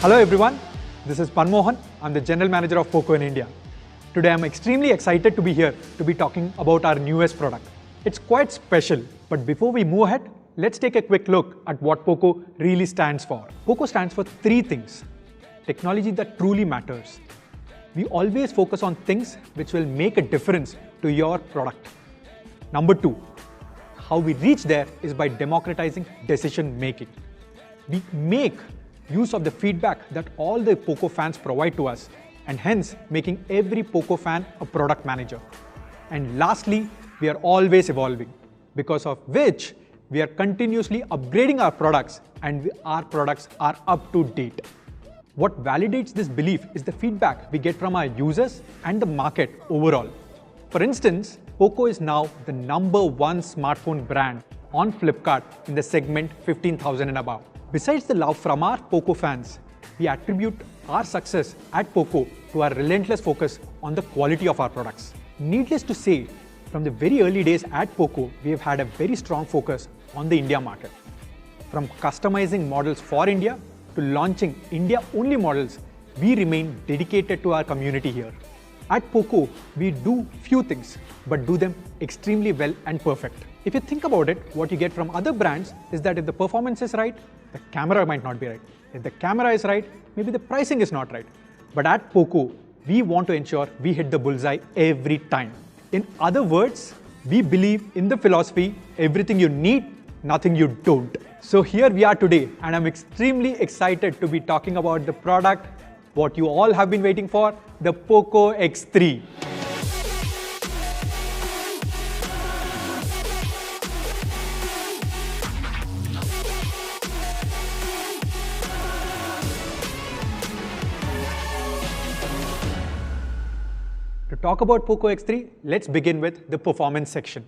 Hello everyone, this is Panmohan. I'm the General Manager of POCO in India. Today I'm extremely excited to be here to be talking about our newest product. It's quite special, but before we move ahead, let's take a quick look at what POCO really stands for. POCO stands for three things. Technology that truly matters. We always focus on things which will make a difference to your product. Number two, how we reach there is by democratizing decision making. We make use of the feedback that all the POCO fans provide to us, and hence making every POCO fan a product manager. And lastly, we are always evolving, because of which we are continuously upgrading our products and our products are up to date. What validates this belief is the feedback we get from our users and the market overall. For instance, POCO is now the #1 smartphone brand on Flipkart in the segment 15,000 and above. Besides the love from our POCO fans, we attribute our success at POCO to our relentless focus on the quality of our products. Needless to say, from the very early days at POCO, we have had a very strong focus on the India market. From customizing models for India to launching India-only models, we remain dedicated to our community here. At POCO, we do few things, but do them extremely well and perfect. If you think about it, what you get from other brands is that if the performance is right, the camera might not be right. If the camera is right, maybe the pricing is not right. But at POCO, we want to ensure we hit the bullseye every time. In other words, we believe in the philosophy, everything you need, nothing you don't. So here we are today, and I'm extremely excited to be talking about the product, what you all have been waiting for, the POCO X3. To talk about POCO X3, let's begin with the performance section.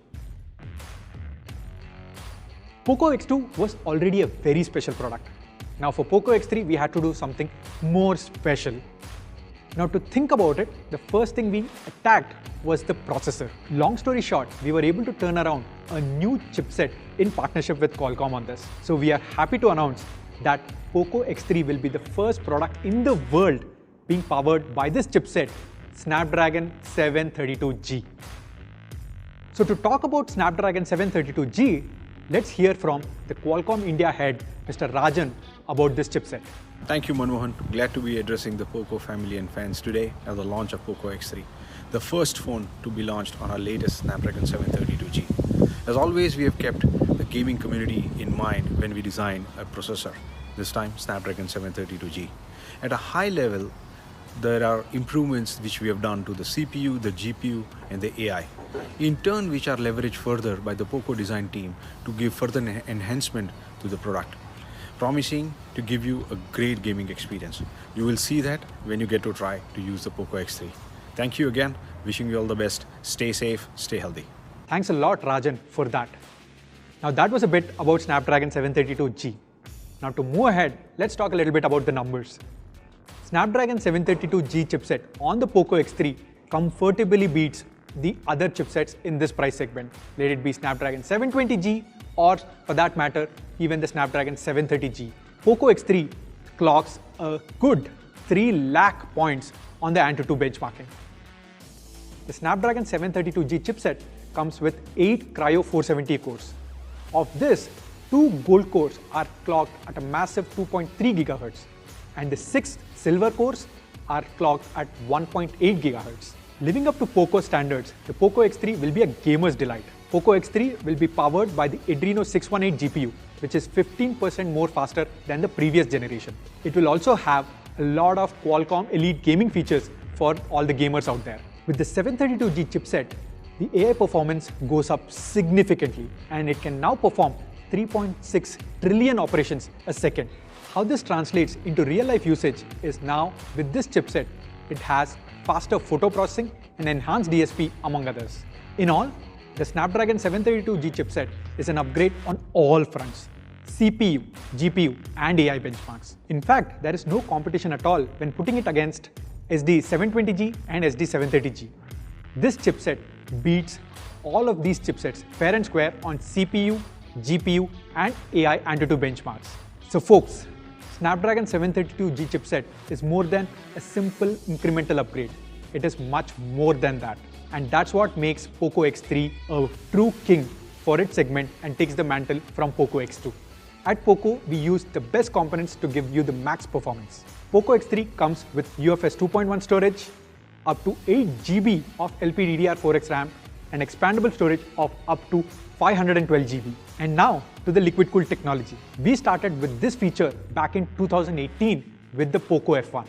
POCO X2 was already a very special product. Now for POCO X3, we had to do something more special. Now to think about it, the first thing we attacked was the processor. Long story short, we were able to turn around a new chipset in partnership with Qualcomm on this. So we are happy to announce that POCO X3 will be the first product in the world being powered by this chipset, Snapdragon 732G. So to talk about Snapdragon 732G, let's hear from the Qualcomm India head, Mr. Rajan, about this chipset. Thank you, Manmohan. Glad to be addressing the POCO family and fans today at the launch of POCO X3, the first phone to be launched on our latest Snapdragon 732G. As always, we have kept the gaming community in mind when we design a processor, this time Snapdragon 732G. At a high level, there are improvements which we have done to the CPU, the GPU, and the AI, in turn which are leveraged further by the POCO design team to give further enhancement to the product, promising to give you a great gaming experience. You will see that when you get to try to use the POCO X3. Thank you again, wishing you all the best. Stay safe, stay healthy. Thanks a lot, Rajan, for that. Now that was a bit about Snapdragon 732G. Now to move ahead, let's talk a little bit about the numbers. Snapdragon 732G chipset on the POCO X3 comfortably beats the other chipsets in this price segment, let it be Snapdragon 720G or for that matter, even the Snapdragon 730G. POCO X3 clocks a good 3 lakh points on the Antutu benchmarking. The Snapdragon 732G chipset comes with 8 Cryo 470 cores. Of this, 2 gold cores are clocked at a massive 2.3 GHz, and the 6 silver cores are clocked at 1.8 GHz. Living up to POCO standards, the POCO X3 will be a gamer's delight. POCO X3 will be powered by the Adreno 618 GPU, which is 15% more faster than the previous generation. It will also have a lot of Qualcomm Elite gaming features for all the gamers out there. With the 732G chipset, the AI performance goes up significantly, and it can now perform 3.6 trillion operations a second. How this translates into real-life usage is now, with this chipset, it has faster photo processing and enhanced DSP among others. In all, the Snapdragon 732G chipset is an upgrade on all fronts: CPU, GPU, and AI benchmarks. In fact, there is no competition at all when putting it against SD720G and SD730G. This chipset beats all of these chipsets fair and square on CPU, GPU, and AI Antutu benchmarks. So folks, Snapdragon 732G chipset is more than a simple incremental upgrade. It is much more than that. And that's what makes POCO X3 a true king for its segment and takes the mantle from POCO X2. At POCO, we use the best components to give you the max performance. POCO X3 comes with UFS 2.1 storage, up to 8 GB of LPDDR4X RAM, and expandable storage of up to 512 GB. And now to the liquid cooled technology. We started with this feature back in 2018 with the POCO F1,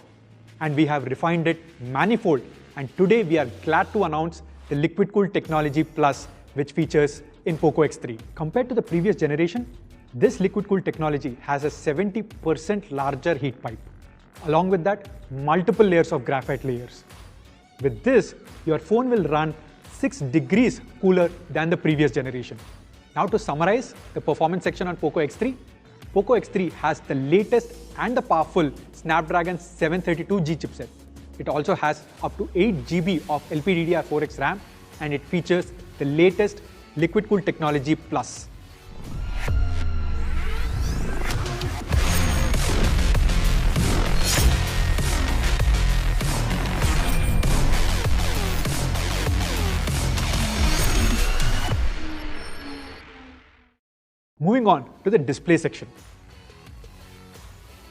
and we have refined it manifold. And today we are glad to announce the liquid cooled technology plus, which features in POCO X3. Compared to the previous generation, this liquid cooled technology has a 70% larger heat pipe. Along with that, multiple layers of graphite layers. With this, your phone will run 6 degrees cooler than the previous generation. Now to summarize the performance section on POCO X3, POCO X3 has the latest and the powerful Snapdragon 732G chipset. It also has up to 8 GB of LPDDR4X RAM, and it features the latest liquid cooled technology plus. Moving on to the display section.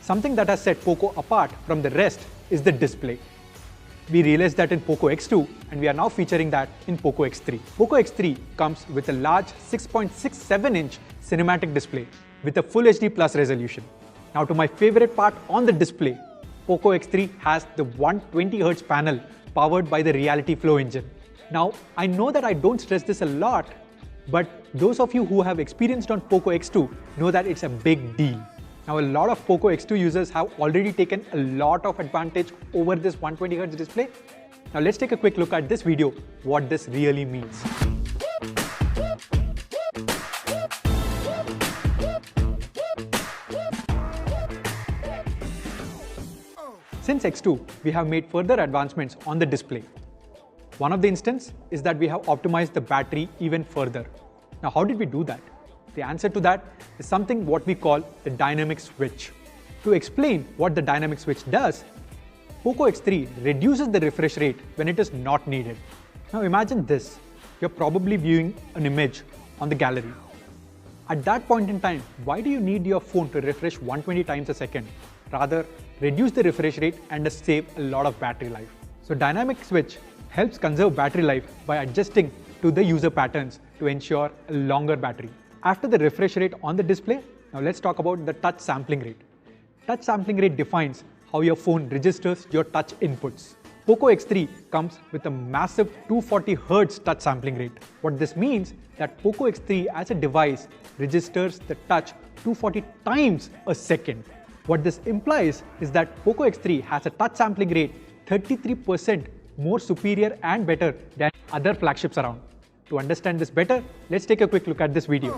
Something that has set POCO apart from the rest is the display. We realized that in POCO X2, and we are now featuring that in POCO X3. POCO X3 comes with a large 6.67-inch cinematic display with a Full HD Plus resolution. Now to my favorite part on the display, POCO X3 has the 120Hz panel powered by the Reality Flow engine. Now, I know that I don't stress this a lot, but those of you who have experienced on POCO X2 know that it's a big deal. Now, a lot of POCO X2 users have already taken a lot of advantage over this 120Hz display. Now, let's take a quick look at this video, what this really means. Since X2, we have made further advancements on the display. One of the instances is that we have optimized the battery even further. Now, how did we do that? The answer to that is something what we call the dynamic switch. To explain what the dynamic switch does, POCO X3 reduces the refresh rate when it is not needed. Now imagine this, you're probably viewing an image on the gallery. At that point in time, why do you need your phone to refresh 120 times a second? Rather, reduce the refresh rate and save a lot of battery life. So dynamic switch helps conserve battery life by adjusting to the user patterns to ensure a longer battery. After the refresh rate on the display, now let's talk about the touch sampling rate. Touch sampling rate defines how your phone registers your touch inputs. POCO X3 comes with a massive 240 Hz touch sampling rate. What this means that POCO X3 as a device registers the touch 240 times a second. What this implies is that POCO X3 has a touch sampling rate 33% more superior and better than other flagships around. To understand this better, let's take a quick look at this video.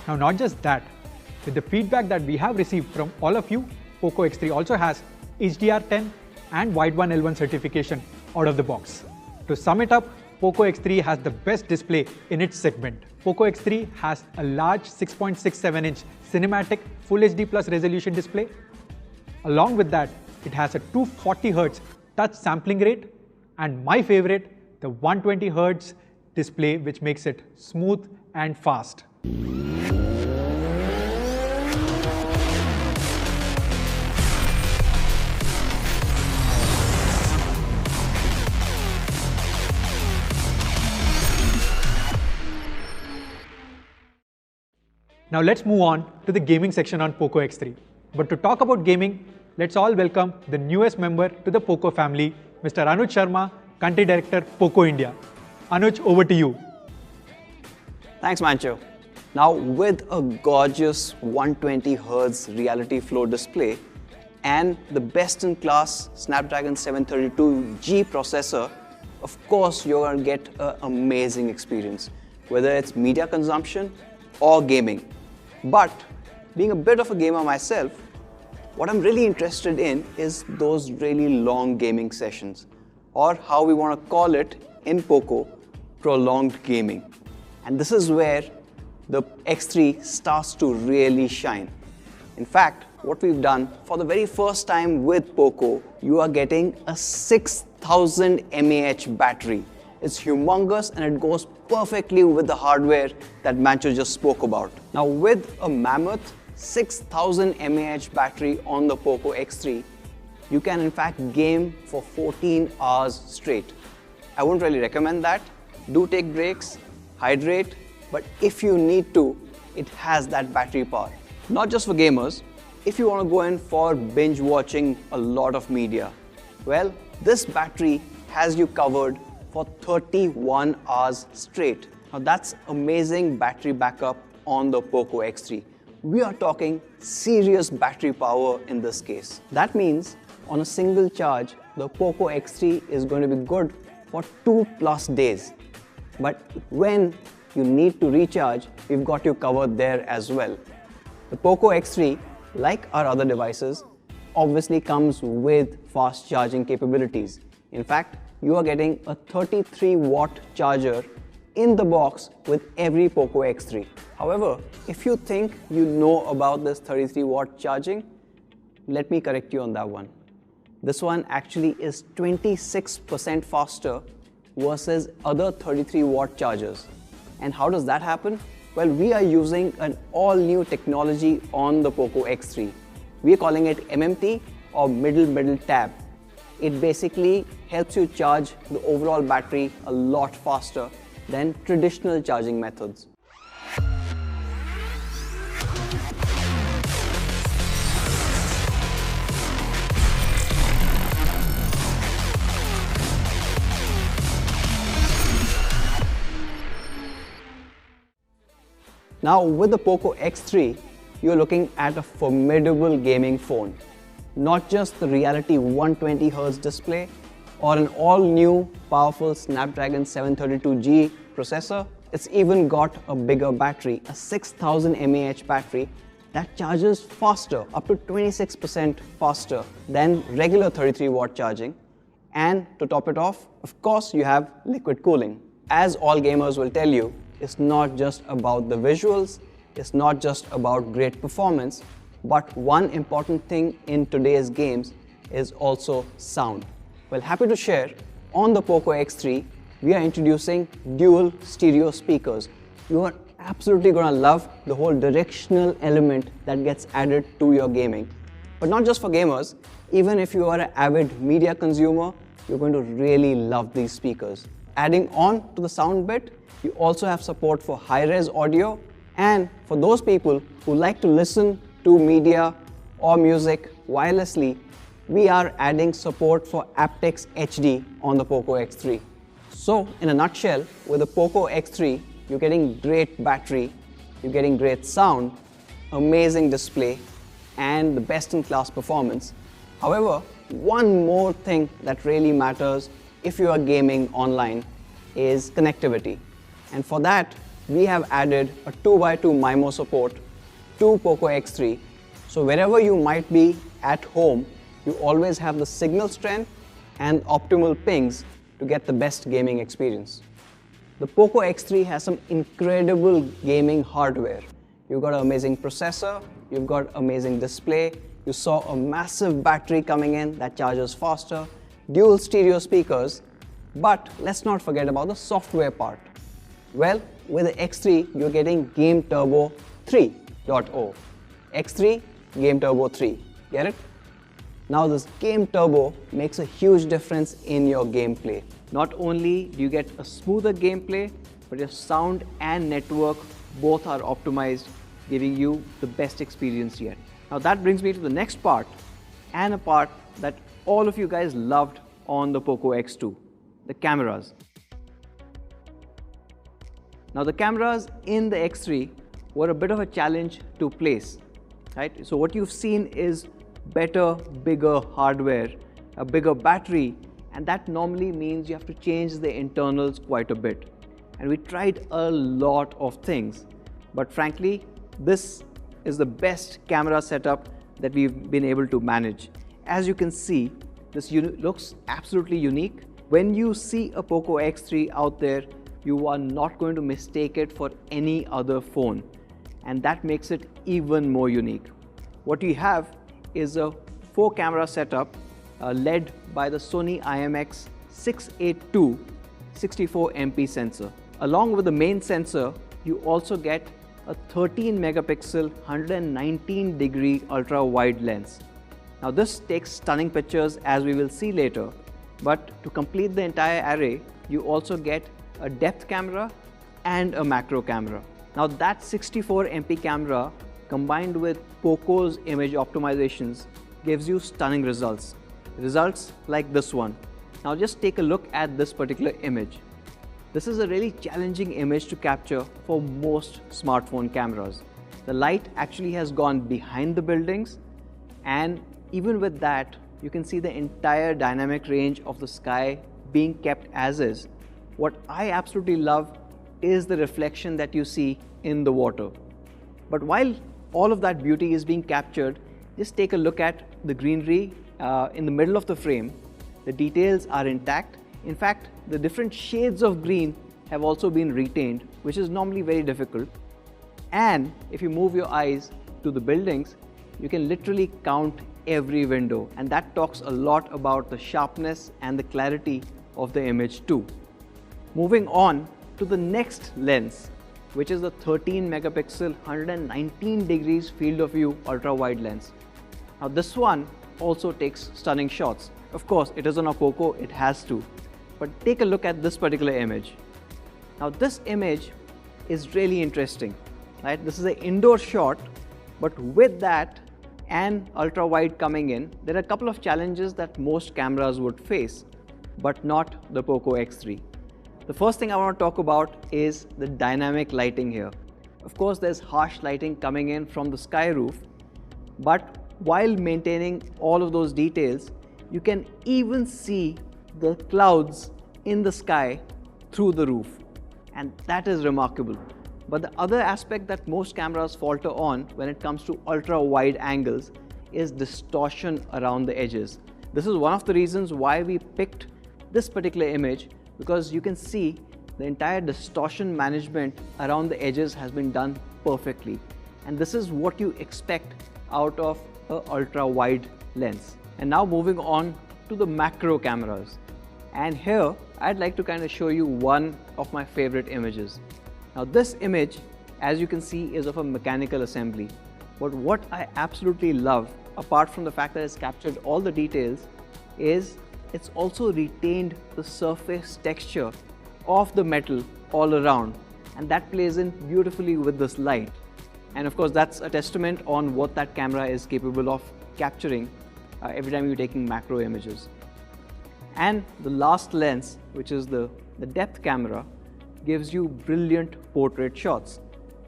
Now, not just that, with the feedback that we have received from all of you, POCO X3 also has HDR10 and Wide 1L1 certification out of the box. To sum it up, POCO X3 has the best display in its segment. POCO X3 has a large 6.67-inch cinematic Full HD Plus resolution display. Along with that, it has a 240 Hz touch sampling rate, and my favorite, the 120 Hz display, which makes it smooth and fast. Now let's move on to the gaming section on POCO X3. But to talk about gaming, let's all welcome the newest member to the POCO family, Mr. Anuj Sharma, Country Director, POCO India. Anuj, over to you. Thanks, Mancho. Now, with a gorgeous 120 Hz Reality Flow display and the best-in-class Snapdragon 732G processor, of course, you're going to get an amazing experience, whether it's media consumption or gaming. But being a bit of a gamer myself, what I'm really interested in is those really long gaming sessions, or how we want to call it in POCO, prolonged gaming. And this is where the X3 starts to really shine. In fact, what we've done for the very first time with POCO, you are getting a 6000 mAh battery. It's humongous and it goes perfectly with the hardware that Mancho just spoke about. Now with a mammoth 6000 mAh battery on the POCO X3, you can in fact game for 14 hours straight. I wouldn't really recommend that. Do take breaks, hydrate, but if you need to, it has that battery power. Not just for gamers, if you want to go in for binge watching a lot of media, well, this battery has you covered for 31 hours straight. Now that's amazing battery backup on the POCO X3. We are talking serious battery power in this case. That means on a single charge, the POCO X3 is going to be good for 2+ days. But when you need to recharge, we've got you covered there as well. The POCO X3, like our other devices, obviously comes with fast charging capabilities. In fact, you are getting a 33-watt charger in the box with every POCO X3. However, if you think you know about this 33-watt charging, let me correct you on that one. This one actually is 26% faster versus other 33-watt chargers. And how does that happen? Well, we are using an all-new technology on the POCO X3. We are calling it MMT, or middle tab. It basically helps you charge the overall battery a lot faster than traditional charging methods. Now with the POCO X3, you're looking at a formidable gaming phone. Not just the Reality 120Hz display or an all-new powerful Snapdragon 732G processor, it's even got a bigger battery, a 6000 mAh battery that charges faster, up to 26% faster than regular 33-watt charging. And to top it off, of course, you have liquid cooling. As all gamers will tell you, it's not just about the visuals, it's not just about great performance, but one important thing in today's games is also sound. Well, happy to share, on the POCO X3, we are introducing dual stereo speakers. You are absolutely gonna love the whole directional element that gets added to your gaming. But not just for gamers, even if you are an avid media consumer, you're going to really love these speakers. Adding on to the sound bit, you also have support for high-res audio, and for those people who like to listen to media or music wirelessly, we are adding support for aptX HD on the POCO X3. So in a nutshell, with the POCO X3, you're getting great battery, you're getting great sound, amazing display, and the best-in-class performance. However, one more thing that really matters if you are gaming online is connectivity. And for that, we have added a 2x2 MIMO support to POCO X3. So wherever you might be at home, you always have the signal strength and optimal pings to get the best gaming experience. The POCO X3 has some incredible gaming hardware. You've got an amazing processor, you've got amazing display, you saw a massive battery coming in that charges faster, dual stereo speakers, but let's not forget about the software part. Well, with the X3, you're getting Game Turbo 3.0. X3, Game Turbo 3. Get it? Now this Game Turbo makes a huge difference in your gameplay. Not only do you get a smoother gameplay, but your sound and network both are optimized, giving you the best experience yet. Now that brings me to the next part, and a part that all of you guys loved on the POCO X2, the cameras. Now the cameras in the X3 were a bit of a challenge to place, right? So what you've seen is better, bigger hardware, a bigger battery, and that normally means you have to change the internals quite a bit. And we tried a lot of things, but frankly, this is the best camera setup that we've been able to manage. As you can see, this looks absolutely unique. When you see a POCO X3 out there, you are not going to mistake it for any other phone, and that makes it even more unique. What we have is a 4-camera setup led by the Sony IMX682 64MP sensor. Along with the main sensor, you also get a 13 megapixel 119 degree ultra wide lens. Now this takes stunning pictures, as we will see later, but to complete the entire array, you also get a depth camera and a macro camera. Now that 64MP camera combined with POCO's image optimizations gives you stunning results. Results like this one. Now just take a look at this particular image. This is a really challenging image to capture for most smartphone cameras. The light actually has gone behind the buildings, and even with that, you can see the entire dynamic range of the sky being kept as is. What I absolutely love is the reflection that you see in the water. But while all of that beauty is being captured, just take a look at the greenery in the middle of the frame. The details are intact. In fact, the different shades of green have also been retained, which is normally very difficult. And if you move your eyes to the buildings, you can literally count every window, and that talks a lot about the sharpness and the clarity of the image too. Moving on to the next lens, which is the 13 megapixel 119 degrees field of view ultra wide lens. Now this one also takes stunning shots. Of course, it is on a POCO, it has to. But take a look at this particular image. Now this image is really interesting, right? This is an indoor shot, but with that and ultra wide coming in, there are a couple of challenges that most cameras would face, but not the POCO X3. The first thing I want to talk about is the dynamic lighting here. Of course, there's harsh lighting coming in from the sky roof, but while maintaining all of those details, you can even see the clouds in the sky through the roof, and that is remarkable. But the other aspect that most cameras falter on when it comes to ultra wide angles is distortion around the edges. This is one of the reasons why we picked this particular image, because you can see the entire distortion management around the edges has been done perfectly. And this is what you expect out of an ultra wide lens. And now moving on to the macro cameras. And here I'd like to kind of show you one of my favorite images. Now this image, as you can see, is of a mechanical assembly. But what I absolutely love, apart from the fact that it's captured all the details, is it's also retained the surface texture of the metal all around. And that plays in beautifully with this light. And of course, that's a testament on what that camera is capable of capturing every time you're taking macro images. And the last lens, which is the depth camera, gives you brilliant portrait shots.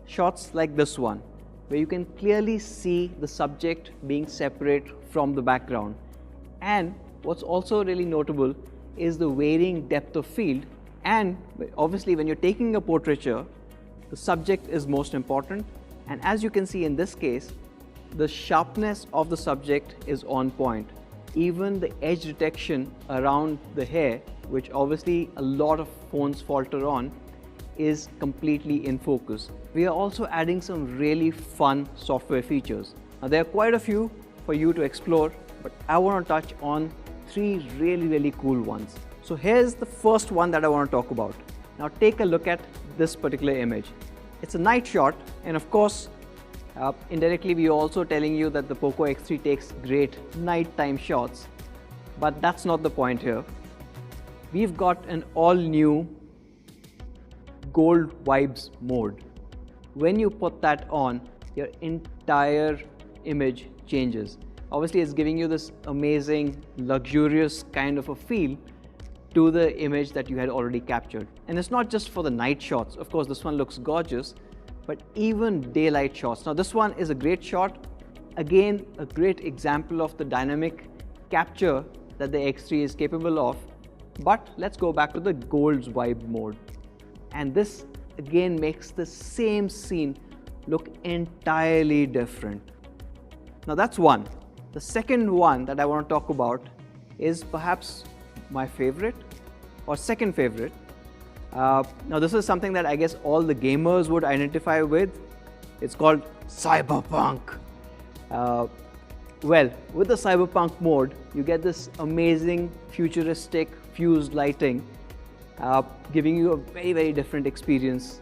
Shots like this one, where you can clearly see the subject being separate from the background. And what's also really notable is the varying depth of field. And obviously, when you're taking a portraiture, the subject is most important. And as you can see in this case, the sharpness of the subject is on point. Even the edge detection around the hair, which obviously a lot of phones falter on, is completely in focus. We are also adding some really fun software features. Now there are quite a few for you to explore, but I want to touch on 3 really cool ones. So here's the first one that I want to talk about. Now take a look at this particular image. It's a night shot, and of course, indirectly we are also telling you that the POCO X3 takes great nighttime shots, but that's not the point here. We've got an all-new gold vibes mode. When you put that on, your entire image changes. Obviously, it's giving you this amazing, luxurious kind of a feel to the image that you had already captured. And it's not just for the night shots. Of course, this one looks gorgeous, but even daylight shots. Now, this one is a great shot. Again, a great example of the dynamic capture that the X3 is capable of. But let's go back to the gold vibe mode. And this again makes the same scene look entirely different. Now that's one. The second one that I want to talk about is perhaps my favorite or second favorite. Now this is something that I guess all the gamers would identify with. It's called cyberpunk. Well, with the cyberpunk mode, you get this amazing futuristic fused lighting, giving you a very, very different experience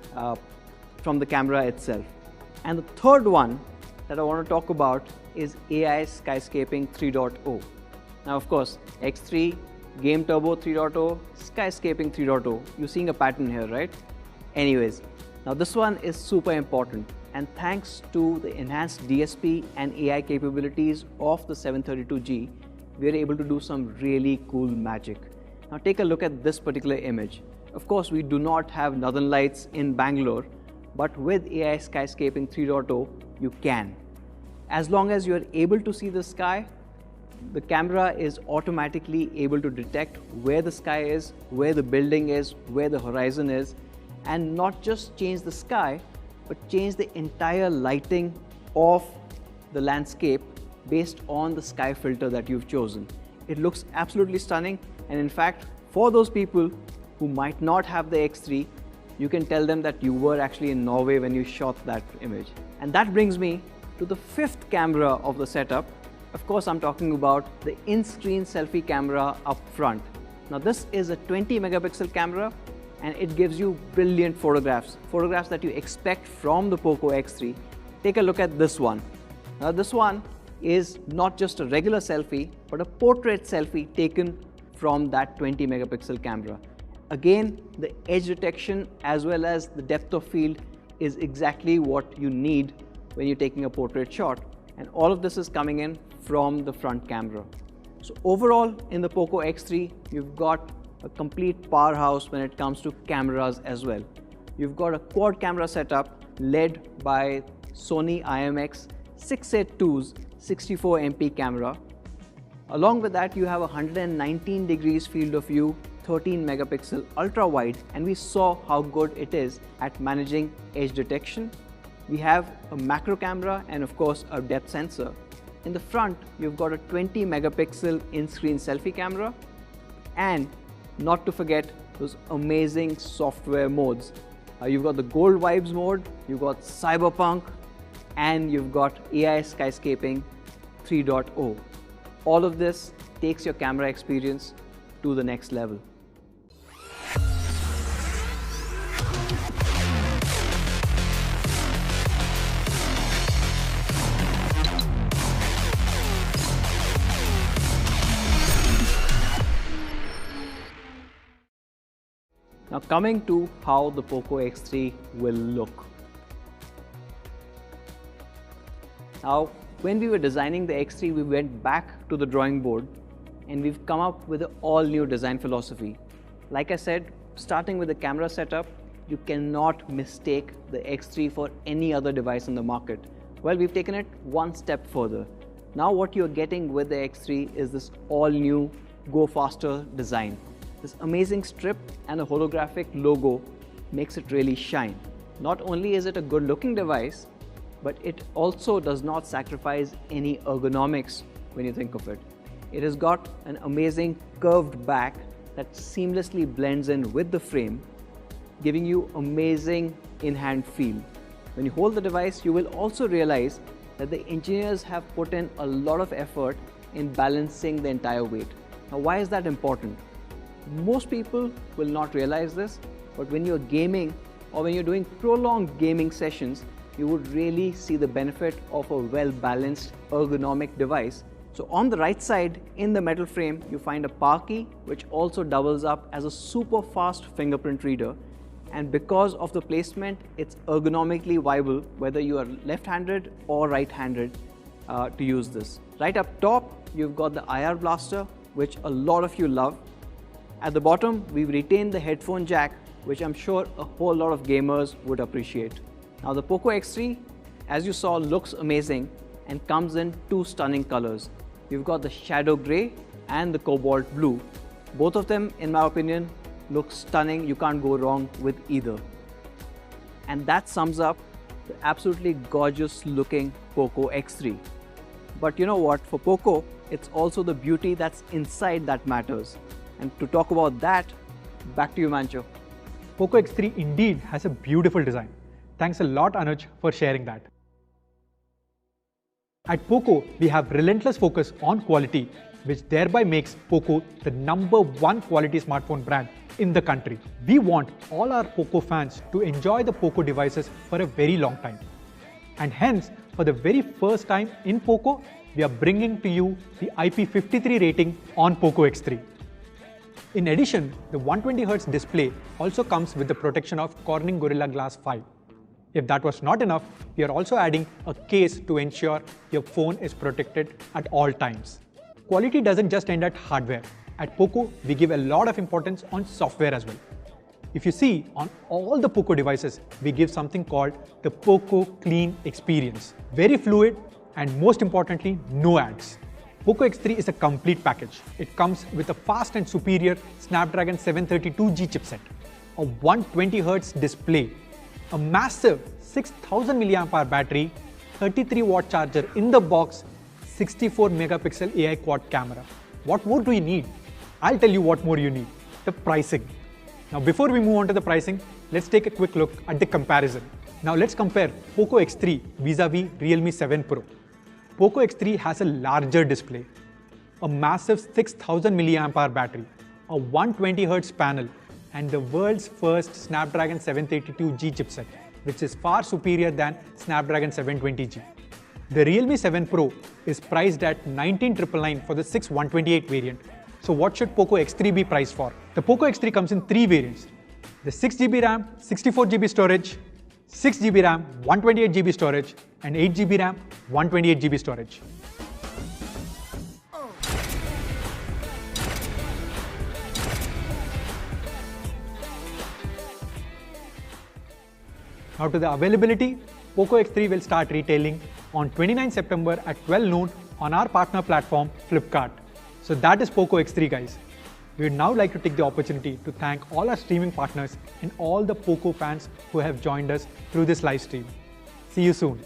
from the camera itself. And the third one that I want to talk about is AI Skyscaping 3.0. Now, of course, X3, Game Turbo 3.0, Skyscaping 3.0. You're seeing a pattern here, right? Anyways, now this one is super important. And thanks to the enhanced DSP and AI capabilities of the 732G, we are able to do some really cool magic. Now take a look at this particular image. Of course, we do not have northern lights in Bangalore, but with AI Skyscaping 3.0, you can. As long as you are able to see the sky, the camera is automatically able to detect where the sky is, where the building is, where the horizon is, and not just change the sky, but change the entire lighting of the landscape based on the sky filter that you've chosen. It looks absolutely stunning, and in fact, for those people who might not have the X3, you can tell them that you were actually in Norway when you shot that image. And that brings me to the fifth camera of the setup. Of course, I'm talking about the in-screen selfie camera up front. Now this is a 20 megapixel camera, and it gives you brilliant photographs that you expect from the POCO X3. Take a look at this one. Now this one is not just a regular selfie, but a portrait selfie taken from that 20 megapixel camera. Again, the edge detection as well as the depth of field is exactly what you need when you're taking a portrait shot. And all of this is coming in from the front camera. So overall, in the POCO X3, you've got a complete powerhouse when it comes to cameras as well. You've got a quad camera setup led by Sony IMX 682's 64 MP camera. Along with that, you have a 119 degrees field of view, 13 megapixel ultra wide, and we saw how good it is at managing edge detection. We have a macro camera and of course a depth sensor. In the front, you've got a 20 megapixel in-screen selfie camera, and not to forget those amazing software modes. You've got the Gold Vibes mode, you've got Cyberpunk, and you've got AI Skyscaping 3.0. All of this takes your camera experience to the next level. Now coming to how the POCO X3 will look. Now, when we were designing the X3, we went back to the drawing board and we've come up with an all-new design philosophy. Like I said, starting with the camera setup, you cannot mistake the X3 for any other device in the market. Well, we've taken it one step further. Now what you're getting with the X3 is this all-new Go Faster design. This amazing strip and a holographic logo makes it really shine. Not only is it a good-looking device, but it also does not sacrifice any ergonomics when you think of it. It has got an amazing curved back that seamlessly blends in with the frame, giving you amazing in-hand feel. When you hold the device, you will also realize that the engineers have put in a lot of effort in balancing the entire weight. Now, why is that important? Most people will not realize this, but when you're gaming or when you're doing prolonged gaming sessions, you would really see the benefit of a well-balanced ergonomic device. So on the right side in the metal frame, you find a power key, which also doubles up as a super fast fingerprint reader. And because of the placement, it's ergonomically viable whether you are left-handed or right-handed to use this. Right up top, you've got the IR blaster, which a lot of you love. At the bottom, we've retained the headphone jack, which I'm sure a whole lot of gamers would appreciate. Now the POCO X3, as you saw, looks amazing and comes in two stunning colors. You've got the shadow grey and the cobalt blue. Both of them, in my opinion, look stunning. You can't go wrong with either. And that sums up the absolutely gorgeous looking POCO X3. But you know what? For POCO, it's also the beauty that's inside that matters. And to talk about that, back to you, Mancho. POCO X3 indeed has a beautiful design. Thanks a lot, Anuj, for sharing that. At POCO, we have relentless focus on quality, which thereby makes POCO the #1 quality smartphone brand in the country. We want all our POCO fans to enjoy the POCO devices for a very long time. And hence, for the very first time in POCO, we are bringing to you the IP53 rating on POCO X3. In addition, the 120Hz display also comes with the protection of Corning Gorilla Glass 5. If that was not enough, we are also adding a case to ensure your phone is protected at all times. Quality doesn't just end at hardware. At POCO, we give a lot of importance on software as well. If you see, on all the POCO devices, we give something called the POCO Clean Experience. Very fluid and most importantly, no ads. POCO X3 is a complete package. It comes with a fast and superior Snapdragon 732G chipset, a 120Hz display, a massive 6000 mAh battery, 33-watt charger in the box, 64-megapixel AI quad camera. What more do you need? I'll tell you what more you need, the pricing. Now before we move on to the pricing, let's take a quick look at the comparison. Now let's compare POCO X3 vis-a-vis realme 7 Pro. POCO X3 has a larger display, a massive 6000 mAh battery, a 120Hz panel, and the world's first Snapdragon 732G chipset, which is far superior than Snapdragon 720G. The realme 7 Pro is priced at 19,999 for the 6128 variant. So what should POCO X3 be priced for? The POCO X3 comes in 3 variants. The 6GB RAM, 64GB storage, 6GB RAM, 128GB storage, and 8GB RAM, 128GB storage. Now to the availability, POCO X3 will start retailing on 29 September at 12 noon on our partner platform Flipkart. So that is POCO X3 guys. We would now like to take the opportunity to thank all our streaming partners and all the POCO fans who have joined us through this live stream. See you soon.